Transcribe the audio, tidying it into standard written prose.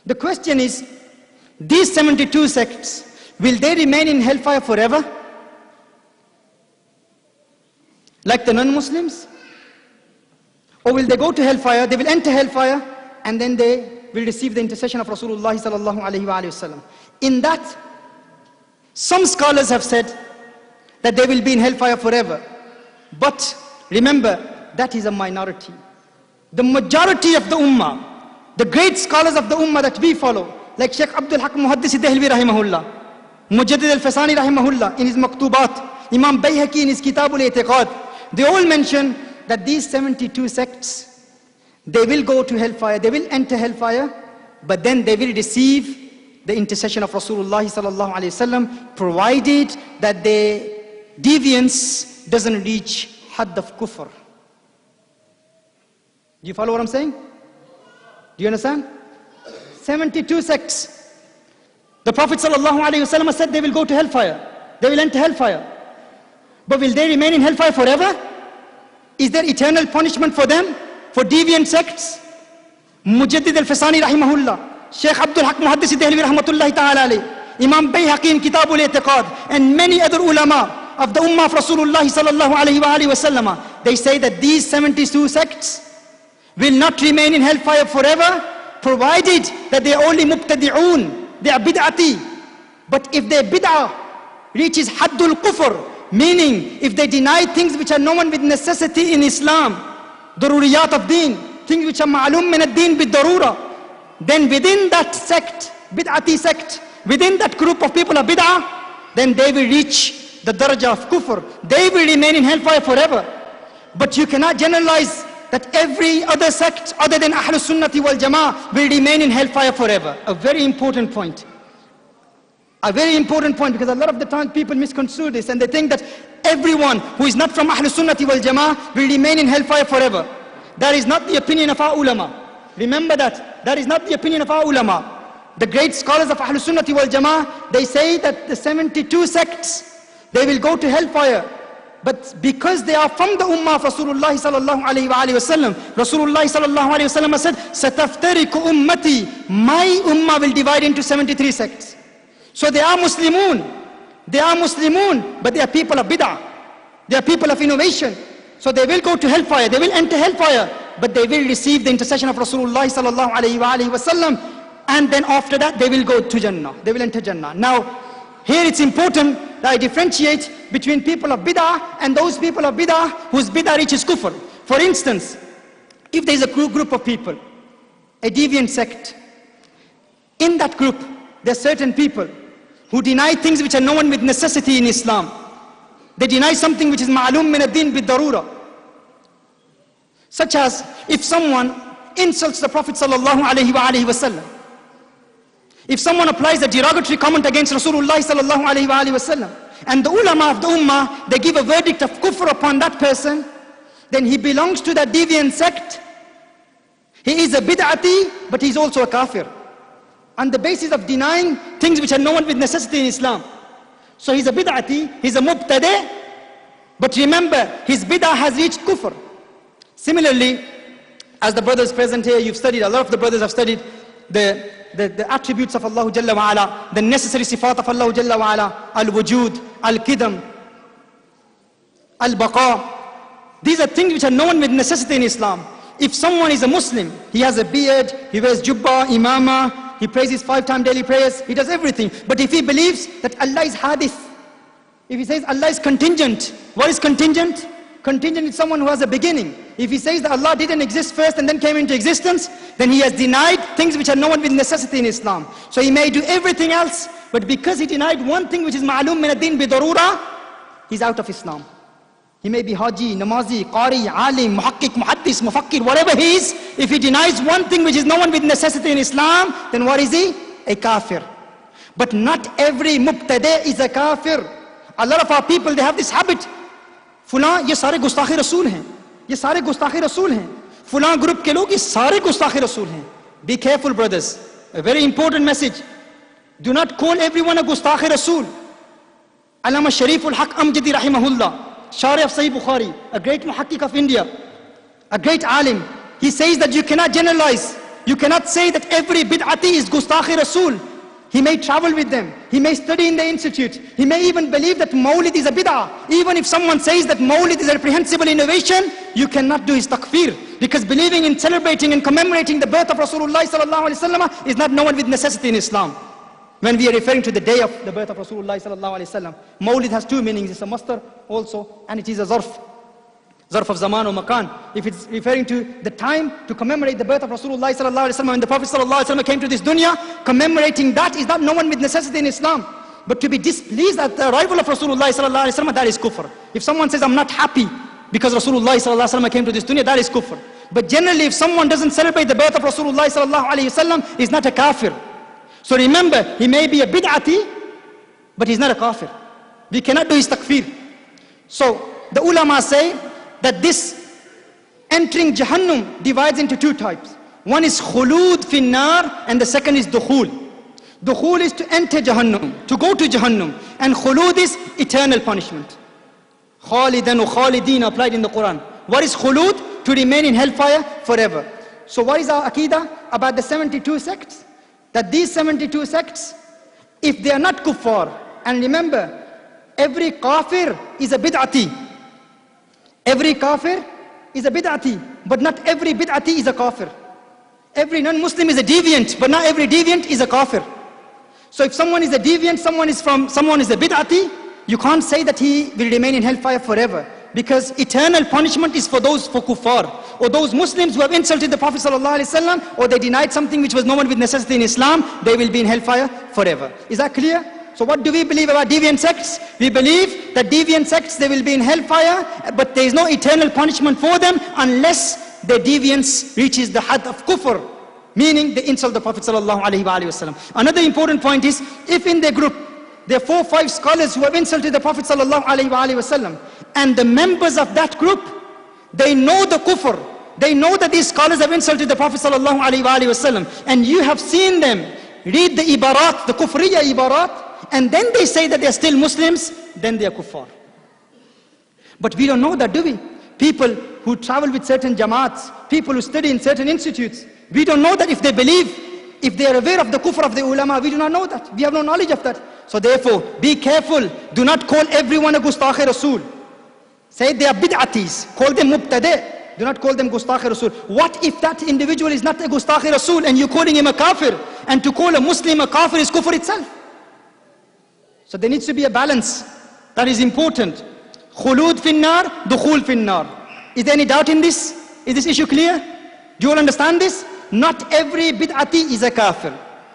The question is, these 72 sects, will they remain in hellfire forever? Like the non-Muslims? Or will they go to hellfire, they will enter hellfire, and then they will receive the intercession of Rasulullah Sallallahu Alaihi Wasallam? In that, some scholars have said that they will be in hellfire forever. But remember, that is a minority. The majority of the ummah, the great scholars of the ummah that we follow, like Shaykh Abdul Haq Muhaddis Dehlvi rahimahullah, Mujaddid al-Fasani rahimahullah in his Maktubat, Imam Bayhaqi in his Kitab al-I'tiqad, they all mention that these 72 sects, they will go to hellfire, they will enter hellfire, but then they will receive the intercession of Rasulullah Sallallahu Alaihi Wasallam, provided that their deviance doesn't reach hadd of kufr. Do you follow what I'm saying? Do you understand? 72 sects. The Prophet Sallallahu Alaihi Wasallam said they will go to hellfire. They will enter hellfire. But will they remain in hellfire forever? Is there eternal punishment for them? For deviant sects? Mujaddid al-Fasani rahimahullah, Shaykh Abdul Haq Muhaddis Dehlvi rahmatullahi ta'ala alayh, Imam Bayhaqi in Kitab al-I'tiqad, and many other ulama of the ummah of Rasulullah Sallallahu Alaihi Wasallam, they say that these 72 sects will not remain in hellfire forever, provided that they are only mubtadi'un, they are bid'ati. But if their bid'ah reaches haddul kufr, meaning if they deny things which are known with necessity in Islam, daruriyat of deen, things which are ma'lum min ad-deen bid-darura, then within that sect, bid'ati sect, within that group of people of bid'ah, then they will reach the daraja of kufr. They will remain in hellfire forever. But you cannot generalize that every other sect other than Ahlus-Sunnahwal-Jamaa'ah will remain in hellfire forever. A very important point. A very important point, because a lot of the time people misconstrue this and they think that everyone who is not from Ahlus-Sunnahwal-Jamaa'ah will remain in hellfire forever. That is not the opinion of our ulama. Remember that. That is not the opinion of our ulama. The great scholars of Ahlus-Sunnahwal-Jamaa'ah, they say that the 72 sects, they will go to hellfire. But because they are from the ummah of Rasulullah Sallallahu Alaihi Wasallam, Rasulullah Sallallahu Alaihi Wasallam said, "Sataftariku ummati," my ummah will divide into 73 sects. So they are Muslimun, but they are people of bid'ah, they are people of innovation. So they will go to hellfire, they will enter hellfire, but they will receive the intercession of Rasulullah Sallallahu Alaihi Wasallam, and then after that they will go to Jannah, they will enter Jannah. Now, here it's important that I differentiate between people of bid'ah and those people of bid'ah whose bid'ah reaches kufr. For instance, if there is a group of people, a deviant sect, in that group there are certain people who deny things which are known with necessity in Islam. They deny something which is ma'lum min ad-din bid-darura. Such as if someone insults the Prophet Sallallahu Alaihi Wasallam, if someone applies a derogatory comment against Rasulullah Sallallahu Alaihi Wasallam, and the ulama of the ummah, they give a verdict of kufr upon that person, then he belongs to that deviant sect. He is a bid'ati, but he is also a kafir, on the basis of denying things which are known with necessity in Islam. So he's a bid'ati, he's a mubtadi, but remember, his bid'ah has reached kufr. Similarly, as the brothers present here, you've studied, a lot of the brothers have studied the attributes of Allah Jalla wa Ala, the necessary sifat of Allah Jalla wa Ala, al-wujud, al-qidam, al-baqa. These are things which are known with necessity in Islam. If someone is a Muslim, he has a beard, he wears jubbah, imama, he prays his 5-time daily prayers, he does everything. But if he believes that Allah is hadith, if he says Allah is contingent, what is contingent? Contingent is someone who has a beginning. If he says that Allah didn't exist first and then came into existence, then he has denied things which are known with necessity in Islam. So he may do everything else, but because he denied one thing which is ma'lum min ad-din bi-darura, he's out of Islam. He may be haji, namazi, qari, alim, muhakkik, muhaddis, mufakkir, whatever he is. If he denies one thing which is known with necessity in Islam, then what is he? A kafir. But not every mubtadi is a kafir. A lot of our people, they have this habit. फुलां ये सारे गुस्ताखे रसूल हैं, ये सारे गुस्ताखे रसूल हैं, फुलां ग्रुप के लोग ये सारे गुस्ताखे रसूल हैं. Be careful, brothers. A very important message. Do not call everyone a gustakhe rasul. Allama Shariful Haq Amjadi rahimahullah, Sharih of Sahih Bukhari, a great muhakkik of India, a great alim, he says that you cannot generalize You cannot say that every bid'ati is Gustakh Rasul. He may travel with them. He may study in the institute. He may even believe that Mawlid is a bid'ah. Even if someone says that Mawlid is a reprehensible innovation, you cannot do his takfir. Because believing in celebrating and commemorating the birth of Rasulullah Sallallahu Alaihi Wasallam is not known with necessity in Islam. When we are referring to the day of the birth of Rasulullah Sallallahu Alaihi Wasallam, Mawlid has two meanings. It's a masdar also, and it is a zarf. Zarf of zaman or makan. If it's referring to the time to commemorate the birth of Rasulullah Sallallahu Alaihi Wasallam, when the Prophet Sallallahu Alaihi Wasallam came to this dunya, commemorating that is not known with necessity in Islam. But to be displeased at the arrival of Rasulullah Sallallahu Alaihi Wasallam, that is kufr. If someone says, I'm not happy because Rasulullah Sallallahu Alaihi Wasallam came to this dunya, that is kufr. But generally, if someone doesn't celebrate the birth of Rasulullah Sallallahu Alaihi Wasallam, he's not a kafir. So remember, he may be a bid'ati, but he's not a kafir. We cannot do his takfir. So the ulama say that this entering Jahannam divides into two types. One is khulud fin nar, and the second is dukhul. Dukhul is to enter Jahannam, to go to Jahannam, and khulud is eternal punishment. Khalidan or khalidin applied in the Quran. What is khulud? To remain in hellfire forever. So what is our aqidah about the 72 sects? That these 72 sects, if they are not kuffar, and remember, every kafir is a bid'ati. Every kafir is a bid'ati, but not every bid'ati is a kafir. Every non-Muslim is a deviant, but not every deviant is a kafir. So if someone is a deviant, someone is a bid'ati, you can't say that he will remain in hellfire forever. Because eternal punishment is for those for kuffar, or those Muslims who have insulted the Prophet ﷺ, or they denied something which was known with necessity in Islam, they will be in hellfire forever. Is that clear? So what do we believe about deviant sects? We believe that deviant sects, they will be in hellfire, but there is no eternal punishment for them unless their deviance reaches the had of kufr, meaning they insult the Prophet ﷺ. Another important point is, if in their group there are 4 or 5 scholars who have insulted the Prophet ﷺ, and the members of that group, they know the kufr, they know that these scholars have insulted the Prophet ﷺ, and you have seen them read the ibarat, the kufriya ibarat, and then they say that they are still Muslims, then they are kuffar. But we don't know that, do we? People who travel with certain Jamats, people who study in certain institutes, we don't know that if they believe, if they are aware of the kufr of the ulama, we do not know that. We have no knowledge of that. So therefore, be careful. Do not call everyone a Gustakh Rasul. Say they are bid'atis. Call them mubtadi'. Do not call them Gustakh Rasul. What if that individual is not a Gustakh Rasul and you're calling him a kafir? And to call a Muslim a kafir is kufr itself. So there needs to be a balance. That is important. Khulud fin nar, dukhul fin nar. Is there any doubt in this? Is this issue clear? Do you all understand this? Not every bid'ati is a kafir.